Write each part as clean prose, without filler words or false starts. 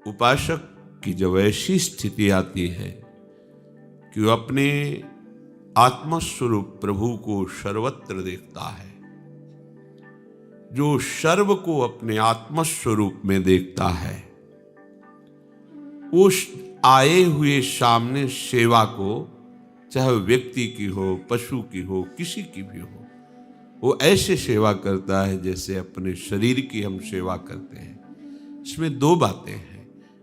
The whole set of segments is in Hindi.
उपासक की जब ऐसी स्थिति आती है कि वो अपने आत्मस्वरूप प्रभु को सर्वत्र देखता है, जो सर्व को अपने आत्मस्वरूप में देखता है, उस आए हुए सामने सेवा को, चाहे व्यक्ति की हो, पशु की हो, किसी की भी हो, वो ऐसे सेवा करता है जैसे अपने शरीर की हम सेवा करते हैं। इसमें दो बातें हैं।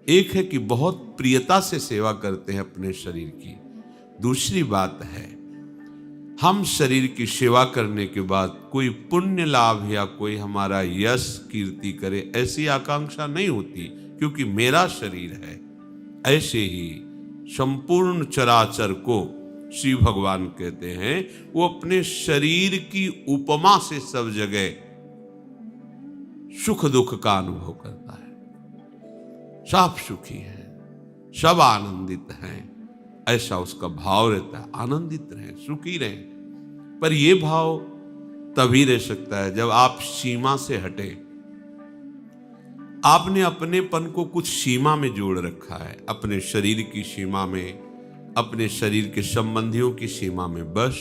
एक है कि बहुत प्रियता से सेवा करते हैं अपने शरीर की। दूसरी बात है, हम शरीर की सेवा करने के बाद कोई पुण्य लाभ या कोई हमारा यश कीर्ति करे, ऐसी आकांक्षा नहीं होती, क्योंकि मेरा शरीर है। ऐसे ही संपूर्ण चराचर को श्री भगवान कहते हैं, वो अपने शरीर की उपमा से सब जगह सुख दुख का अनुभव करता है। सब सुखी है, सब आनंदित हैं, ऐसा उसका भाव रहता है। आनंदित रहें, सुखी रहें। पर यह भाव तभी रह सकता है जब आप सीमा से हटे। आपने अपनेपन को कुछ सीमा में जोड़ रखा है, अपने शरीर की सीमा में, अपने शरीर के संबंधियों की सीमा में। बस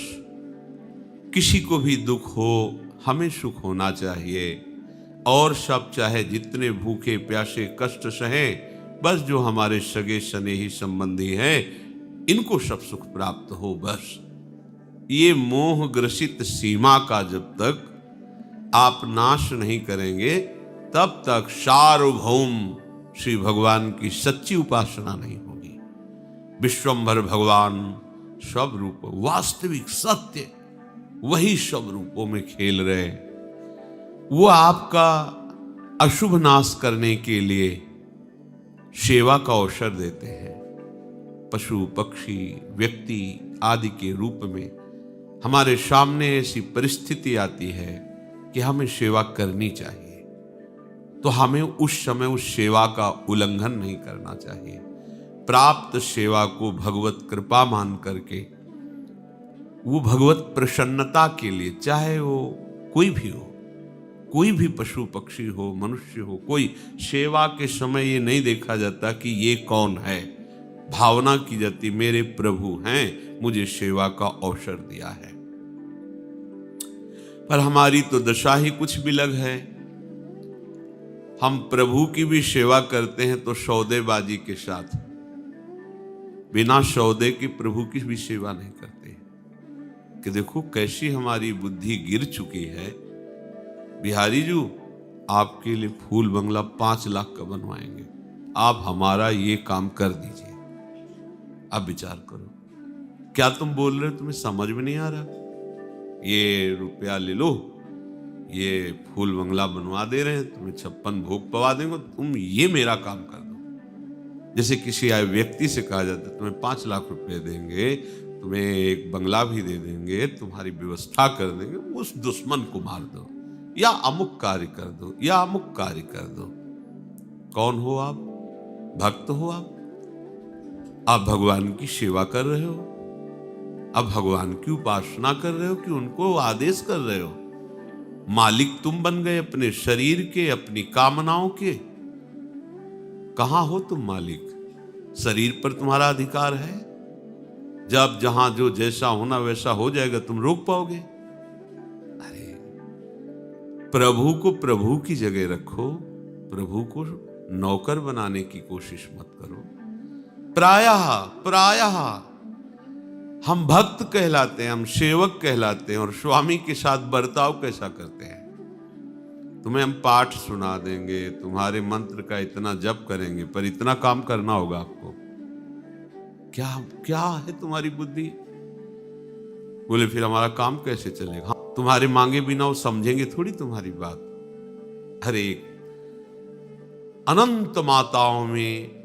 किसी को भी दुख हो, हमें सुख होना चाहिए, और सब चाहे जितने भूखे प्यासे कष्ट सहें, बस जो हमारे सगे स्नेही संबंधी हैं, इनको सब सुख प्राप्त हो। बस ये मोह ग्रसित सीमा का जब तक आप नाश नहीं करेंगे, तब तक सार्वभौम श्री भगवान की सच्ची उपासना नहीं होगी। विश्वंभर भगवान सब रूप, वास्तविक सत्य, वही सब रूपों में खेल रहे। वो आपका अशुभ नाश करने के लिए सेवा का अवसर देते हैं। पशु पक्षी व्यक्ति आदि के रूप में हमारे सामने ऐसी परिस्थिति आती है कि हमें सेवा करनी चाहिए, तो हमें उस समय उस सेवा का उल्लंघन नहीं करना चाहिए। प्राप्त सेवा को भगवत कृपा मान करके, वो भगवत प्रसन्नता के लिए, चाहे वो कोई भी हो, कोई भी पशु पक्षी हो, मनुष्य हो, कोई सेवा के समय ये नहीं देखा जाता कि ये कौन है। भावना की जाती, मेरे प्रभु हैं, मुझे सेवा का अवसर दिया है। पर हमारी तो दशा ही कुछ भी अलग है। हम प्रभु की भी सेवा करते हैं तो सौदेबाजी के साथ, बिना सौदे के प्रभु की भी सेवा नहीं करते। कि देखो कैसी हमारी बुद्धि गिर चुकी है। बिहारी जी, आपके लिए फूल बंगला 5 लाख का बनवाएंगे, आप हमारा ये काम कर दीजिए। अब विचार करो, क्या तुम बोल रहे हो, तुम्हें समझ में नहीं आ रहा? ये रुपया ले लो, ये फूल बंगला बनवा दे रहे हैं, तुम्हें 56 भोग पवा देंगे, तुम ये मेरा काम कर दो। जैसे किसी आए व्यक्ति से कहा जाता है, तुम्हें 5 लाख रुपए देंगे, तुम्हें एक बंगला भी दे देंगे, तुम्हारी व्यवस्था कर देंगे, उस दुश्मन को मार दो, या अमुक कार्य कर दो, या अमुक कार्य कर दो। कौन हो आप? भक्त हो आप भगवान की सेवा कर रहे हो, अब भगवान की उपासना कर रहे हो कि उनको आदेश कर रहे हो? मालिक तुम बन गए अपने शरीर के, अपनी कामनाओं के। कहां हो तुम मालिक? शरीर पर तुम्हारा अधिकार है। जब जहां जो जैसा होना वैसा हो जाएगा, तुम रोक पाओगे? अरे प्रभु को प्रभु की जगह रखो, प्रभु को नौकर बनाने की कोशिश मत करो। प्रायः हम भक्त कहलाते हैं, हम सेवक कहलाते हैं, और स्वामी के साथ बर्ताव कैसा करते हैं? तुम्हें हम पाठ सुना देंगे, तुम्हारे मंत्र का इतना जप करेंगे, पर इतना काम करना होगा आपको। क्या है तुम्हारी बुद्धि? बोले फिर हमारा काम कैसे चलेगा? तुम्हारे मांगे बिना वो समझेंगे थोड़ी तुम्हारी बात। अरे अनंत माताओं में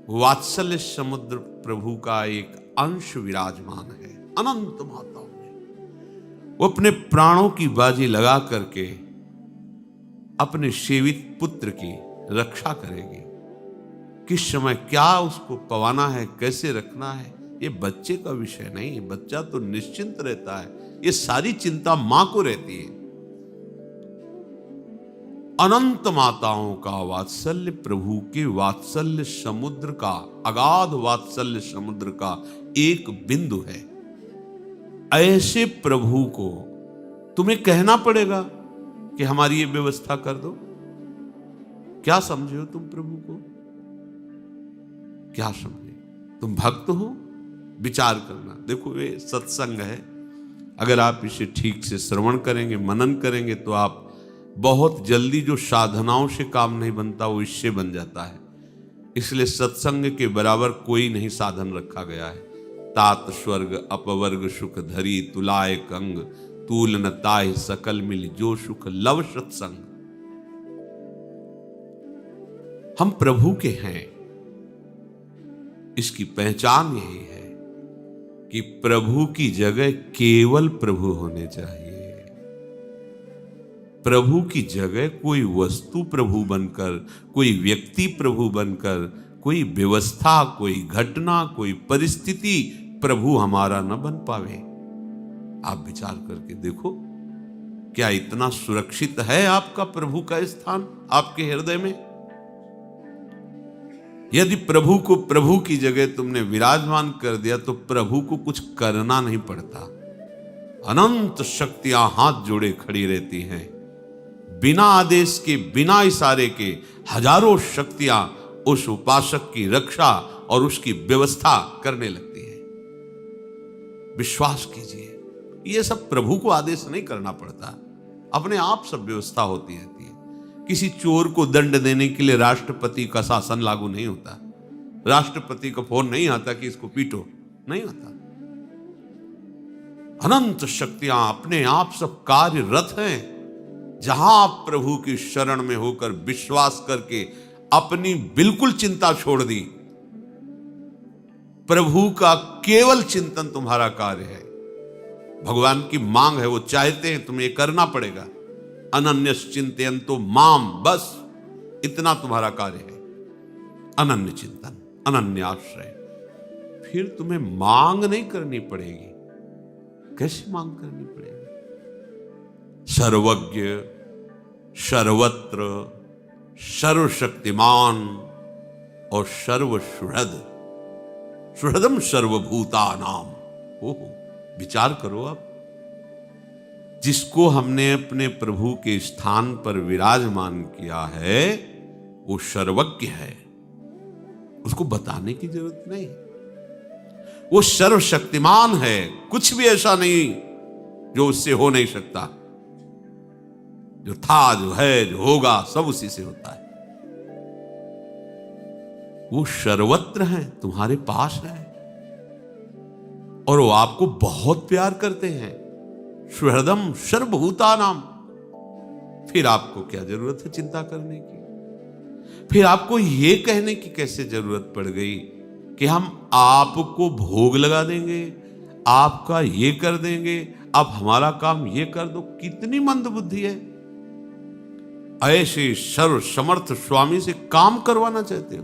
वात्सल्य समुद्र प्रभु का एक अंश विराजमान है। अनंत माताओं में वो अपने प्राणों की बाजी लगा करके अपने सेवित पुत्र की रक्षा करेगी। किस समय क्या उसको पवाना है, कैसे रखना है, ये बच्चे का विषय नहीं। बच्चा तो निश्चिंत रहता है, ये सारी चिंता मां को रहती है। अनंत माताओं का वात्सल्य प्रभु के वात्सल्य समुद्र का, अगाध वात्सल्य समुद्र का एक बिंदु है। ऐसे प्रभु को तुम्हें कहना पड़ेगा कि हमारी ये व्यवस्था कर दो। क्या समझे हो तुम प्रभु को? क्या समझे? तुम भक्त हो? विचार करना। देखो ये सत्संग है, अगर आप इसे ठीक से श्रवण करेंगे, मनन करेंगे, तो आप बहुत जल्दी जो साधनाओं से काम नहीं बनता वो इससे बन जाता है। इसलिए सत्संग के बराबर कोई नहीं साधन रखा गया है। तात स्वर्ग अपवर्ग सुख धरी तुलाय कंग, तूल न ताहि सकल मिल जो सुख लव सत्संग। हम प्रभु के हैं, इसकी पहचान यही है कि प्रभु की जगह केवल प्रभु होने चाहिए। प्रभु की जगह कोई वस्तु प्रभु बनकर, कोई व्यक्ति प्रभु बनकर, कोई व्यवस्था, कोई घटना, कोई परिस्थिति प्रभु हमारा न बन पावे। आप विचार करके देखो, क्या इतना सुरक्षित है आपका प्रभु का स्थान आपके हृदय में? यदि प्रभु को प्रभु की जगह तुमने विराजमान कर दिया तो प्रभु को कुछ करना नहीं पड़ता। अनंत शक्तियां हाथ जोड़े खड़ी रहती हैं। बिना आदेश के, बिना इशारे के हजारों शक्तियां उस उपासक की रक्षा और उसकी व्यवस्था करने लगती है। विश्वास कीजिए, यह सब प्रभु को आदेश नहीं करना पड़ता, अपने आप सब व्यवस्था होती रहती है। किसी चोर को दंड देने के लिए राष्ट्रपति का शासन लागू नहीं होता। राष्ट्रपति का फोन नहीं आता कि इसको पीटो, नहीं आता। अनंत शक्तियां अपने आप सब कार्यरत हैं। जहां आप प्रभु की शरण में होकर विश्वास करके अपनी बिल्कुल चिंता छोड़ दी, प्रभु का केवल चिंतन तुम्हारा कार्य है। भगवान की मांग है, वो चाहते हैं तुम्हें करना पड़ेगा। अनन्यस चिंतयन्तो माम, बस इतना तुम्हारा कार्य है। अनन्य चिंतन, अनन्य आश्रय। फिर तुम्हें मांग नहीं करनी पड़ेगी। कैसे मांग करनी पड़ेगी? सर्वज्ञ, सर्वत्र, सर्वशक्तिमान और सर्वसुहृद, सुहृदम सर्वभूतानाम। ओहो, विचार करो आप। जिसको हमने अपने प्रभु के स्थान पर विराजमान किया है वो सर्वज्ञ है, उसको बताने की जरूरत नहीं। वो सर्वशक्तिमान है, कुछ भी ऐसा नहीं जो उससे हो नहीं सकता। जो था, जो है, जो होगा, सब उसी से होता है। वो सर्वत्र है, तुम्हारे पास है, और वो आपको बहुत प्यार करते हैं। सुहृदम सर्वभूतानाम। फिर आपको क्या जरूरत है चिंता करने की? फिर आपको यह कहने की कैसे जरूरत पड़ गई कि हम आपको भोग लगा देंगे, आपका ये कर देंगे, आप हमारा काम ये कर दो? कितनी मंद बुद्धि है। ऐसे सर्व समर्थ स्वामी से काम करवाना चाहते हो?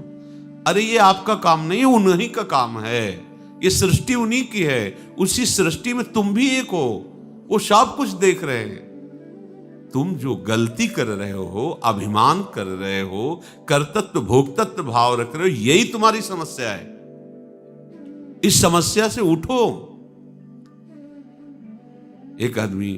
अरे ये आपका काम नहीं है, उन्हीं का काम है। ये सृष्टि उन्हीं की है। उसी सृष्टि में तुम भी एक हो, वो सब कुछ देख रहे हैं। तुम जो गलती कर रहे हो, अभिमान कर रहे हो, कर्तृत्व भोक्तृत्व भाव रख रहे हो, यही तुम्हारी समस्या है। इस समस्या से उठो। एक आदमी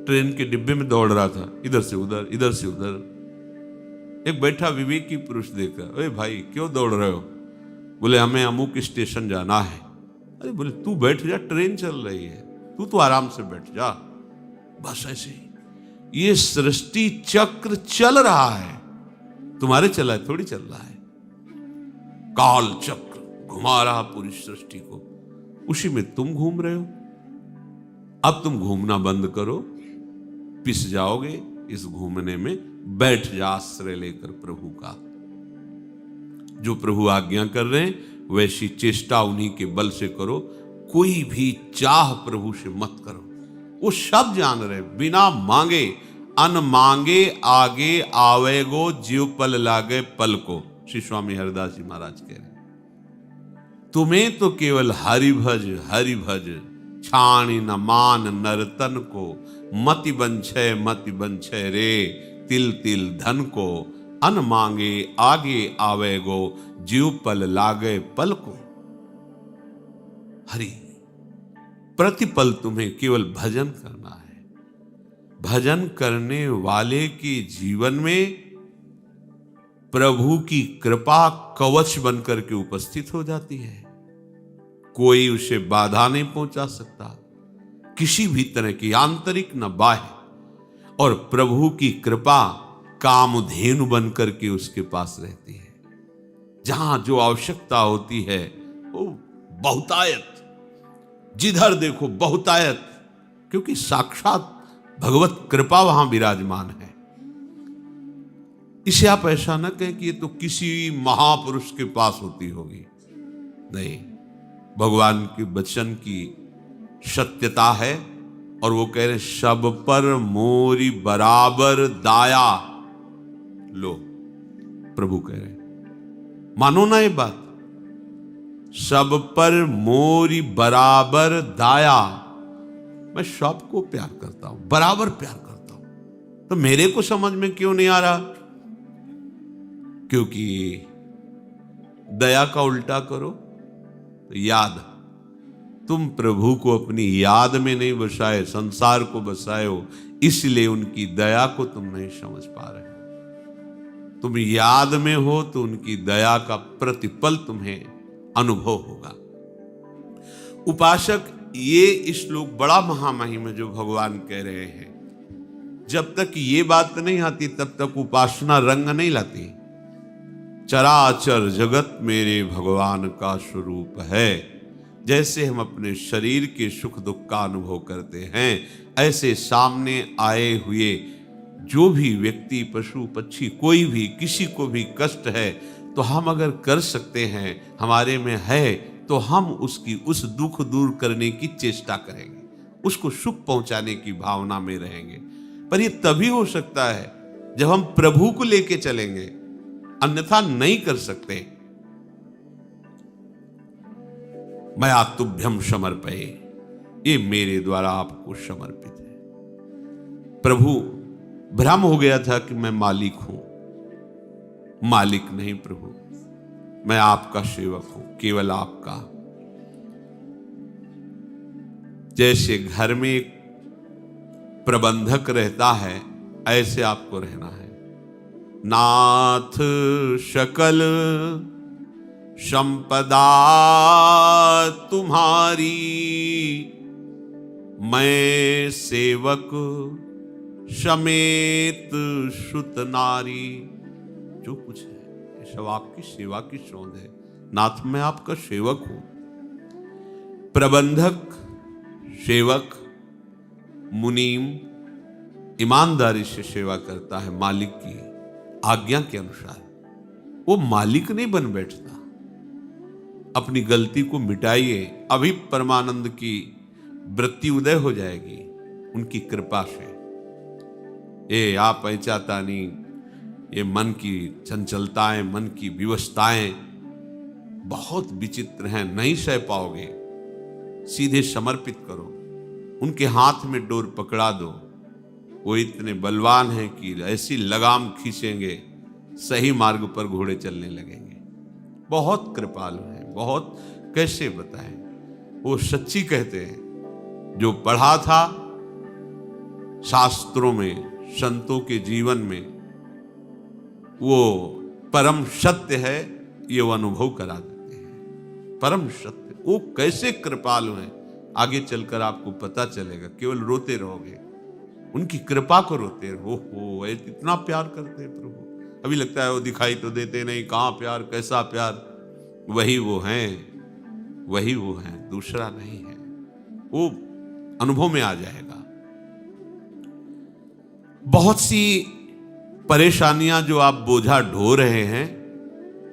ट्रेन के डिब्बे में दौड़ रहा था, इधर से उधर, इधर से उधर। एक बैठा विवेकी पुरुष देखा, अरे भाई क्यों दौड़ रहे हो? बोले हमें अमुक स्टेशन जाना है। अरे बोले तू बैठ जा, ट्रेन चल रही है, तू तो आराम से बैठ जा। बस ऐसे ही ये सृष्टि चक्र चल रहा है, तुम्हारे चला है थोड़ी चल रहा है। काल चक्र घुमा रहा पूरी सृष्टि को, उसी में तुम घूम रहे हो। अब तुम घूमना बंद करो, पिस जाओगे इस घूमने में। बैठ जा आश्रय लेकर प्रभु का। जो प्रभु आज्ञा कर रहे हैं वैसी चेष्टा उन्हीं के बल से करो। कोई भी चाह प्रभु से मत करो। वो सब जान रहे, बिना मांगे अन मांगे आगे आवेगो जीव पल लागे पल को। श्री स्वामी हरिदास जी महाराज कह रहे, तुम्हें तो केवल हरि भज छाणी न मान नरतन को। मति बंछय रे तिल तिल धन को, अन मांगे आगे आवे गो, जीव पल लागे पल को। हरि, प्रतिपल तुम्हें केवल भजन करना है। भजन करने वाले के जीवन में प्रभु की कृपा कवच बनकर के उपस्थित हो जाती है। कोई उसे बाधा नहीं पहुंचा सकता, किसी भी तरह की, आंतरिक न बाह्य। और प्रभु की कृपा कामधेनु बनकर के उसके पास रहती है। जहां जो आवश्यकता होती है वो बहुतायत, जिधर देखो बहुतायत, क्योंकि साक्षात भगवत कृपा वहां विराजमान है। इसे आप ऐसा न कहें कि ये तो किसी महापुरुष के पास होती होगी, नहीं। भगवान के वचन की सत्यता है और वो कह रहे सब पर मोरी बराबर दाया। लो, प्रभु कह रहे मानो ना ये बात, सब पर मोरी बराबर दाया। मैं सबको प्यार करता हूं, बराबर प्यार करता हूं, तो मेरे को समझ में क्यों नहीं आ रहा? क्योंकि दया का उल्टा करो तो याद। तुम प्रभु को अपनी याद में नहीं बसाए, संसार को बसाए हो, इसलिए उनकी दया को तुम नहीं समझ पा रहे। तुम याद में हो तो उनकी दया का प्रतिपल तुम्हें अनुभव होगा। उपासक, ये श्लोक बड़ा महामहिम है जो भगवान कह रहे हैं। जब तक ये बात नहीं आती तब तक उपासना रंग नहीं लाती। चराचर जगत मेरे भगवान का स्वरूप है। जैसे हम अपने शरीर के सुख दुख का अनुभव करते हैं, ऐसे सामने आए हुए जो भी व्यक्ति, पशु पक्षी, कोई भी, किसी को भी कष्ट है तो हम अगर कर सकते हैं, हमारे में है, तो हम उसकी उस दुख दूर करने की चेष्टा करेंगे, उसको सुख पहुंचाने की भावना में रहेंगे। पर ये तभी हो सकता है जब हम प्रभु को लेके चलेंगे, अन्यथा नहीं कर सकते। मैं तुभ्यम समर्पये, ये मेरे द्वारा आपको समर्पित है। प्रभु भ्रम हो गया था कि मैं मालिक हूं। मालिक नहीं प्रभु, मैं आपका सेवक हूं, केवल आपका। जैसे घर में एक प्रबंधक रहता है, ऐसे आपको रहना है। नाथ सकल संपदा तुम्हारी, मैं सेवक समेत सुत नारी। जो कुछ है ये सब आपकी सेवा की सौंध है। नाथ, मैं आपका सेवक हूं। प्रबंधक, सेवक, मुनीम ईमानदारी से सेवा करता है मालिक की आज्ञा के अनुसार। वो मालिक नहीं बन बैठता। अपनी गलती को मिटाइए, अभी परमानंद की वृत्ति उदय हो जाएगी उनकी कृपा से। ये आप ऐचाता नहीं, ये मन की चंचलताएं, मन की विवशताएं बहुत विचित्र हैं, नहीं सह पाओगे। सीधे समर्पित करो, उनके हाथ में डोर पकड़ा दो। वो इतने बलवान हैं कि ऐसी लगाम खींचेंगे, सही मार्ग पर घोड़े चलने लगेंगे। बहुत कृपालु हैं, बहुत, कैसे बताएं। वो सच्ची कहते हैं, जो पढ़ा था शास्त्रों में, संतों के जीवन में, वो परम सत्य है, ये वो अनुभव करा देते हैं। परम सत्य, वो कैसे कृपालु हैं, आगे चलकर आपको पता चलेगा। केवल रोते रहोगे, उनकी कृपा को रोते रहो। हो इतना प्यार करते हैं प्रभु। अभी लगता है वो दिखाई तो देते नहीं, कहां प्यार, कैसा प्यार। वही वो हैं, वही वो हैं, दूसरा नहीं है। वो अनुभव में आ जाएगा। बहुत सी परेशानियां जो आप बोझा ढो रहे हैं,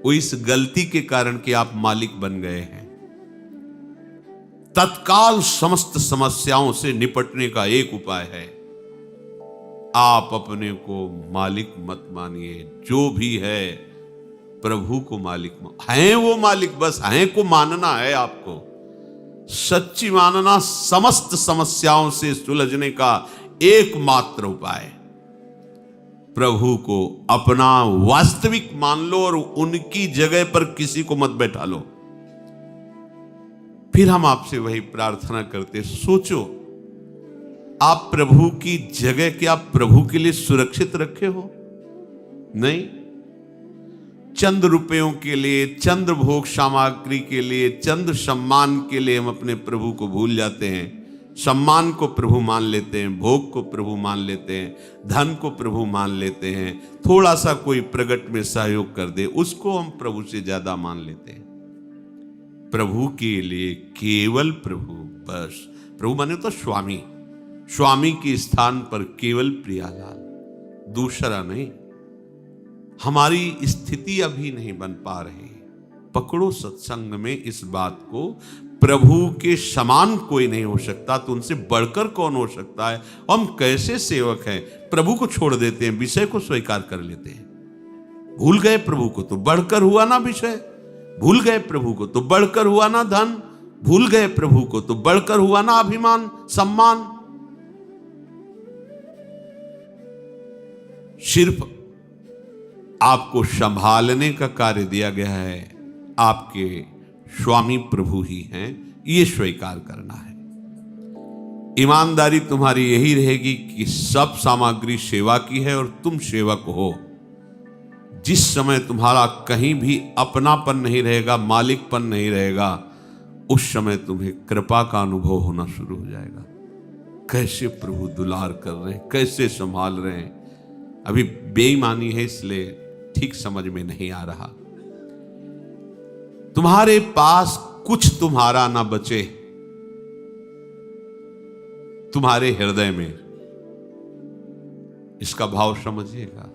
वो इस गलती के कारण कि आप मालिक बन गए हैं। तत्काल समस्त समस्याओं से निपटने का एक उपाय है, आप अपने को मालिक मत मानिए। जो भी है प्रभु को मालिक हैं, वो मालिक, बस हैं को मानना है आपको। सच्ची मानना समस्त समस्याओं से सुलझने का एकमात्र उपाय। प्रभु को अपना वास्तविक मान लो और उनकी जगह पर किसी को मत बैठा लो। फिर हम आपसे वही प्रार्थना करते, सोचो आप प्रभु की जगह क्या प्रभु के लिए सुरक्षित रखे हो? नहीं। चंद रुपयों के लिए, चंद भोग सामग्री के लिए, चंद सम्मान के लिए हम अपने प्रभु को भूल जाते हैं। सम्मान को प्रभु मान लेते हैं, भोग को प्रभु मान लेते हैं, धन को प्रभु मान लेते हैं। थोड़ा सा कोई प्रगट में सहयोग कर दे, उसको हम प्रभु से ज्यादा मान लेते हैं। प्रभु के लिए केवल प्रभु, बस। प्रभु माने तो स्वामी, स्वामी के स्थान पर केवल प्रियालाल, दूसरा नहीं। हमारी स्थिति अभी नहीं बन पा रही। पकड़ो सत्संग में इस बात को, प्रभु के समान कोई नहीं हो सकता, तो उनसे बढ़कर कौन हो सकता है? हम कैसे सेवक हैं, प्रभु को छोड़ देते हैं, विषय को स्वीकार कर लेते हैं। भूल गए प्रभु को तो बढ़कर हुआ ना विषय, भूल गए प्रभु को तो बढ़कर हुआ ना धन, भूल गए प्रभु को तो बढ़कर हुआ ना अभिमान सम्मान। सिर्फ आपको संभालने का कार्य दिया गया है, आपके स्वामी प्रभु ही हैं, ये स्वीकार करना है। ईमानदारी तुम्हारी यही रहेगी कि सब सामग्री सेवा की है और तुम सेवक हो। जिस समय तुम्हारा कहीं भी अपनापन नहीं रहेगा, मालिकपन नहीं रहेगा, उस समय तुम्हें कृपा का अनुभव होना शुरू हो जाएगा। कैसे प्रभु दुलार कर रहे हैं, कैसे संभाल रहे हैं। अभी बेईमानी है इसलिए ठीक समझ में नहीं आ रहा। तुम्हारे पास कुछ तुम्हारा ना बचे तुम्हारे हृदय में, इसका भाव समझिएगा।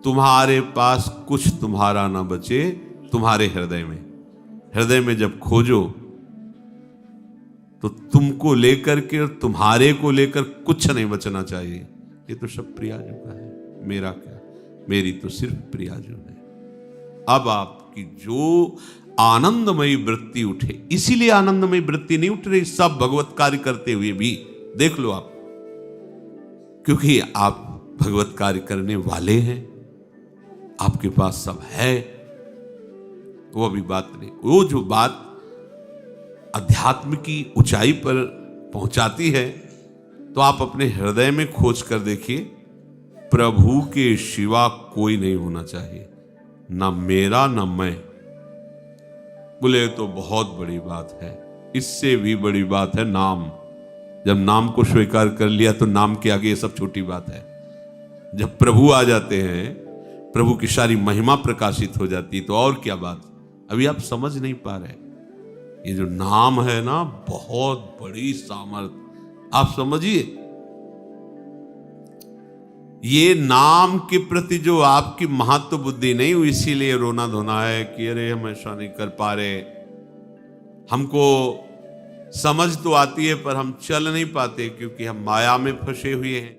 तुम्हारे पास कुछ तुम्हारा ना बचे तुम्हारे हृदय में। हृदय में जब खोजो तो तुमको लेकर के और तुम्हारे को लेकर कुछ नहीं बचना चाहिए। ये तो सब प्रियाजू का है, मेरा क्या, मेरी तो सिर्फ प्रियाजू है। अब आपकी जो आनंदमयी वृत्ति उठे, इसीलिए आनंदमयी वृत्ति नहीं उठ रही सब भगवत कार्य करते हुए भी, देख लो आप, क्योंकि आप भगवत कार्य करने वाले हैं, आपके पास सब है। वो अभी बात नहीं, वो जो बात अध्यात्म की ऊंचाई पर पहुंचाती है, तो आप अपने हृदय में खोज कर देखिए, प्रभु के सिवा कोई नहीं होना चाहिए, ना मेरा ना मैं। बोले तो बहुत बड़ी बात है, इससे भी बड़ी बात है नाम। जब नाम को स्वीकार कर लिया तो नाम के आगे ये सब छोटी बात है। जब प्रभु आ जाते हैं, प्रभु की सारी महिमा प्रकाशित हो जाती, तो और क्या बात। अभी आप समझ नहीं पा रहे, ये जो नाम है ना, बहुत बड़ी सामर्थ, आप समझिए। ये नाम के प्रति जो आपकी महत्व बुद्धि नहीं हुई, इसीलिए रोना धोना है कि अरे हम ऐसा नहीं कर पा रहे, हमको समझ तो आती है पर हम चल नहीं पाते, क्योंकि हम माया में फंसे हुए हैं।